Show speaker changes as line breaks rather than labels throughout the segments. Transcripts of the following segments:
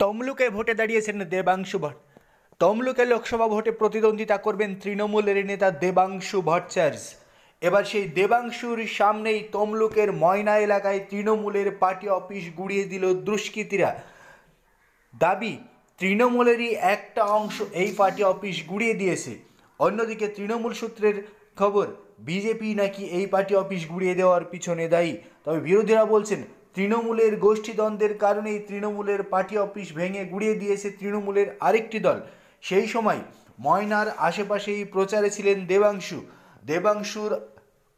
তমলুকে ভোটে দাঁড়িয়েছেন দেবাংশু ভট্ট। তমলুকে লোকসভা ভোটে প্রতিদ্বন্দ্বিতা করবেন তৃণমূলের নেতা দেবাংশু ভট্টাচার্য। এবার সেই দেবাংশুর সামনেই তমলুকের ময়না এলাকায় তৃণমূলের পার্টি অফিস গুড়িয়ে দিল দুষ্কৃতীরা। দাবি, তৃণমূলেরই একটা অংশ এই পার্টি অফিস গুড়িয়ে দিয়েছে। অন্যদিকে তৃণমূল সূত্রের খবর, বিজেপি নাকি এই পার্টি অফিস গুড়িয়ে দেওয়ার পিছনে দায়ী। তবে বিরোধীরা বলছেন, তৃণমূলের গোষ্ঠীদ্বন্দ্বের কারণেই তৃণমূলের পার্টি অফিস ভেঙে গুড়িয়ে দিয়েছে তৃণমূলের আরেকটি দল। সেই সময় ময়নার আশেপাশেই প্রচারে ছিলেন দেবাংশুর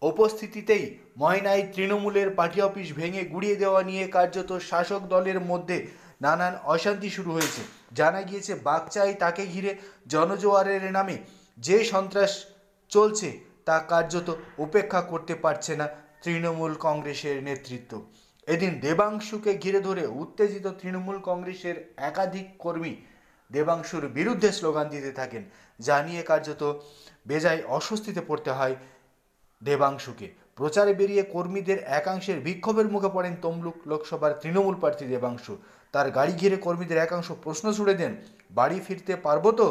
উপস্থিতিতেই ময়নায় তৃণমূলের পার্টি অফিস ভেঙে গুড়িয়ে দেওয়া নিয়ে কার্যত শাসক দলের মধ্যে নানান অশান্তি শুরু হয়েছে। জানা গিয়েছে, বাগচাই তাকে ঘিরে জনজোয়ারের নামে যে সন্ত্রাস চলছে তা কার্যত উপেক্ষা করতে পারছে না তৃণমূল কংগ্রেসের নেতৃত্ব। এদিন দেবাংশুকে ঘিরে ধরে উত্তেজিত তৃণমূল কংগ্রেসের একাধিক কর্মী দেবাংশুর বিরুদ্ধে স্লোগান দিতে থাকেন, যা নিয়ে কার্যত বেজায় অস্বস্তিতে পড়তে হয় দেবাংশুকে। প্রচারে বেরিয়ে কর্মীদের একাংশের বিক্ষোভের মুখে পড়েন তমলুক লোকসভার তৃণমূল প্রার্থী দেবাংশু। তার গাড়ি ঘিরে কর্মীদের একাংশ প্রশ্ন ছুড়ে দেন, বাড়ি ফিরতে পারবো তো?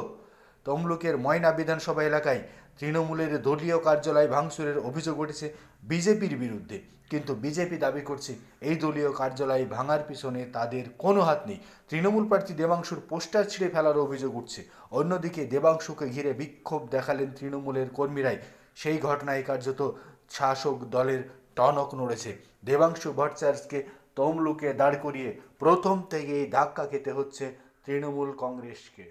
তমলুকের ময়না বিধানসভা এলাকায় তৃণমূলের দলীয় কার্যালয় ভাঙচুরের অভিযোগ উঠেছে বিজেপির বিরুদ্ধে, কিন্তু বিজেপি দাবি করছে এই দলীয় কার্যালয় ভাঙার পিছনে তাদের কোনো হাত নেই। তৃণমূল প্রার্থী দেবাংশুর পোস্টার ছিঁড়ে ফেলার অভিযোগ উঠছে। অন্যদিকে দেবাংশুকে ঘিরে বিক্ষোভ দেখালেন তৃণমূলের কর্মীরাই। সেই ঘটনায় কার্যত শাসক দলের টনক নড়েছে। দেবাংশু ভট্টাচার্যকে তমলুকে দাঁড় করিয়ে প্রথম থেকেই ধাক্কা খেতে হচ্ছে তৃণমূল কংগ্রেসকে।